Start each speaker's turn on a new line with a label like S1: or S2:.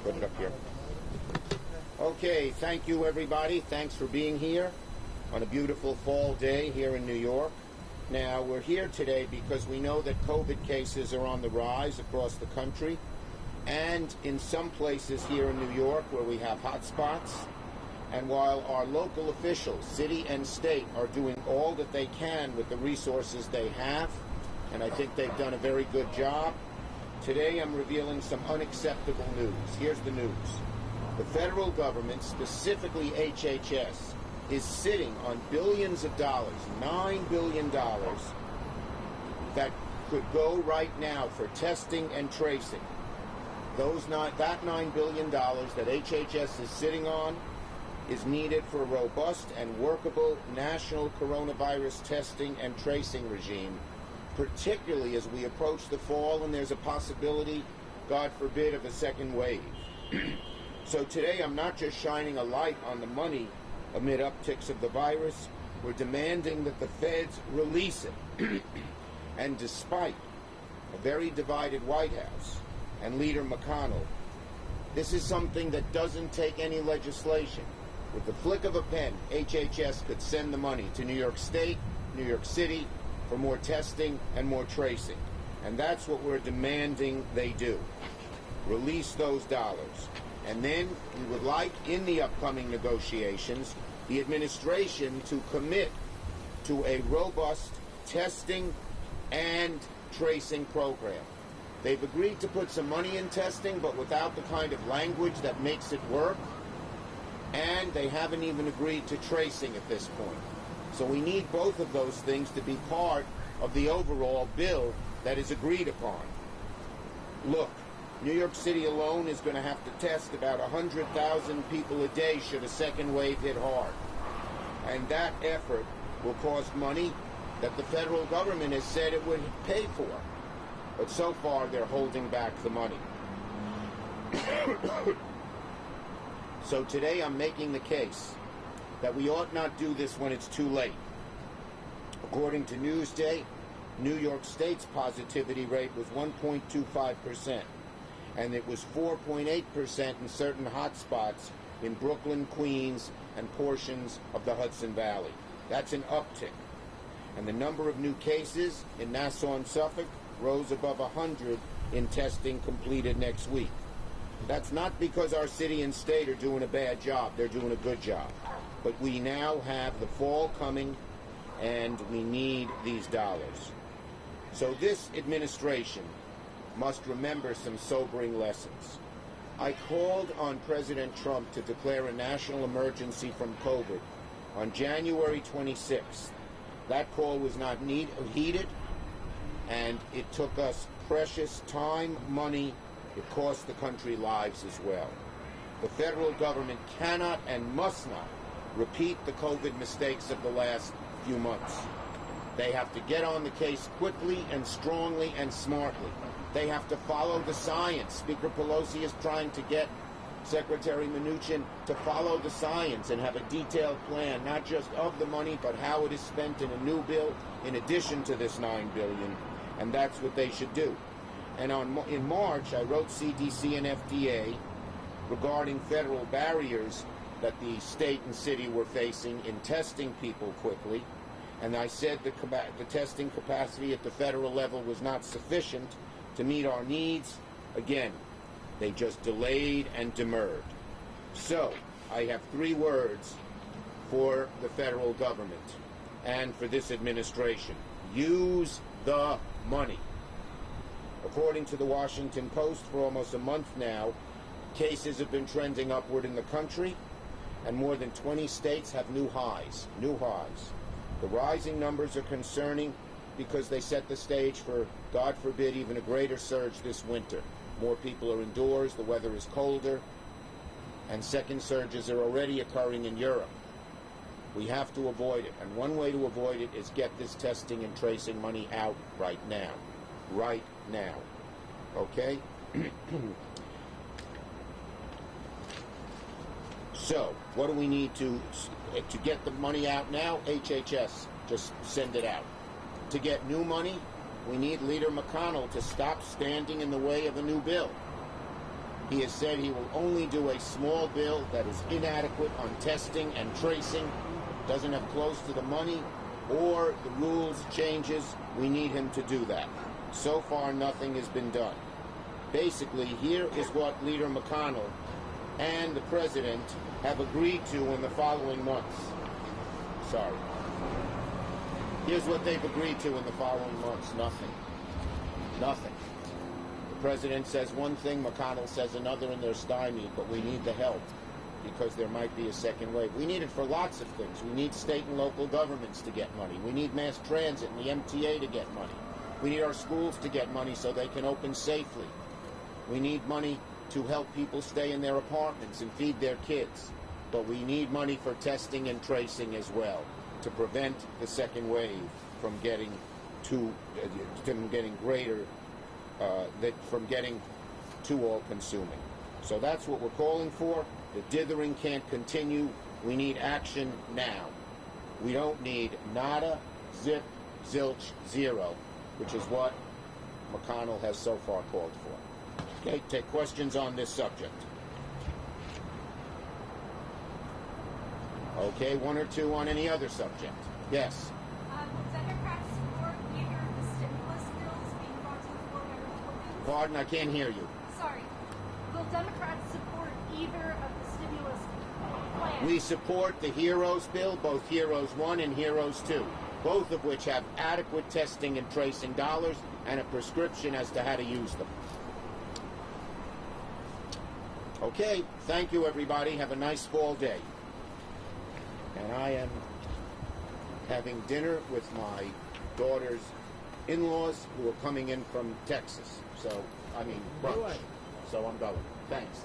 S1: Put it up here. Okay, thank you everybody. Thanks for being here on a beautiful fall day here in New York. Now, we're here today because we know that COVID cases are on the rise across the country, and in some places here in New York where we have hotspots. And while our local officials, city and state, are doing all that they can with the resources they have, and I think they've done a very good job, today I'm revealing some unacceptable news. Here's the news. The federal government, specifically HHS, is sitting on billions of dollars, $9 billion, that could go right now for testing and tracing. That $9 billion that HHS is sitting on is needed for a robust and workable national coronavirus testing and tracing regime, particularly as we approach the fall and there's a possibility, God forbid, of a second wave. So today I'm not just shining a light on the money amid upticks of the virus, we're demanding that the feds release it. And despite a very divided White House and Leader McConnell, this is something that doesn't take any legislation. With the flick of a pen, HHS could send the money to New York State, New York City, for more testing and more tracing. And that's what we're demanding they do. Release those dollars. And then we would like, in the upcoming negotiations, the administration to commit to a robust testing and tracing program. They've agreed to put some money in testing, but without the kind of language that makes it work. And they haven't even agreed to tracing at this point. So we need both of those things to be part of the overall bill that is agreed upon. Look, New York City alone is going to have to test about 100,000 people a day should a second wave hit hard. And that effort will cost money that the federal government has said it would pay for. But so far, they're holding back the money. So today I'm making the case that we ought not do this when it's too late. According to Newsday, New York State's positivity rate was 1.25%, and it was 4.8% in certain hotspots in Brooklyn, Queens, and portions of the Hudson Valley. That's an uptick. And the number of new cases in Nassau and Suffolk rose above 100 in testing completed next week. That's not because our city and state are doing a bad job. They're doing a good job. But we now have the fall coming, and we need these dollars. So this administration must remember some sobering lessons. I called on President Trump to declare a national emergency from COVID on January 26th. That call was not heeded, and it took us precious time, money. It cost the country lives as well. The federal government cannot and must not repeat the COVID mistakes of the last few months. They have to get on the case quickly and strongly and smartly. They have to follow the science. Speaker Pelosi is trying to get Secretary Mnuchin to follow the science and have a detailed plan, not just of the money, but how it is spent in a new bill in addition to this $9 billion. And that's what they should do. And in March, I wrote CDC and FDA regarding federal barriers that the state and city were facing in testing people quickly. And I said the testing capacity at the federal level was not sufficient to meet our needs. Again, they just delayed and demurred. So I have 3 words for the federal government and for this administration. Use the money. According to the Washington Post, for almost a month now, cases have been trending upward in the country, and more than 20 states have new highs. The rising numbers are concerning because they set the stage for, God forbid, even a greater surge this winter. More people are indoors, the weather is colder, and second surges are already occurring in Europe. We have to avoid it, and one way to avoid it is get this testing and tracing money out right now. Right now. Okay? So, what do we need to get the money out now? HHS, just send it out. To get new money, we need Leader McConnell to stop standing in the way of a new bill. He has said he will only do a small bill that is inadequate on testing and tracing, doesn't have close to the money, or the rules changes. We need him to do that. So far, nothing has been done. Basically, here is what Leader McConnell and the President have agreed to in the following months. Sorry. Here's what they've agreed to in the following months. Nothing. Nothing. The President says one thing, McConnell says another, and they're stymied, but we need the help because there might be a second wave. We need it for lots of things. We need state and local governments to get money. We need mass transit and the MTA to get money. We need our schools to get money so they can open safely. We need money to help people stay in their apartments and feed their kids. But we need money for testing and tracing as well to prevent the second wave from getting too all-consuming. So that's what we're calling for. The dithering can't continue. We need action now. We don't need nada, zip, zilch, zero, which is what McConnell has so far called for. Okay, take questions on this subject. Okay, one or two on any other subject. Yes?
S2: Will Democrats support either of the stimulus bills being brought to the floor by Republicans?
S1: Pardon, I can't hear you.
S2: Sorry. Will Democrats support either of the stimulus plans?
S1: We support the HEROES bill, both HEROES 1 and HEROES 2, both of which have adequate testing and tracing dollars and a prescription as to how to use them. Okay, thank you everybody. Have a nice fall day. And I am having dinner with my daughter's in-laws who are coming in from Texas. So, I mean, brunch. So I'm going. Thanks.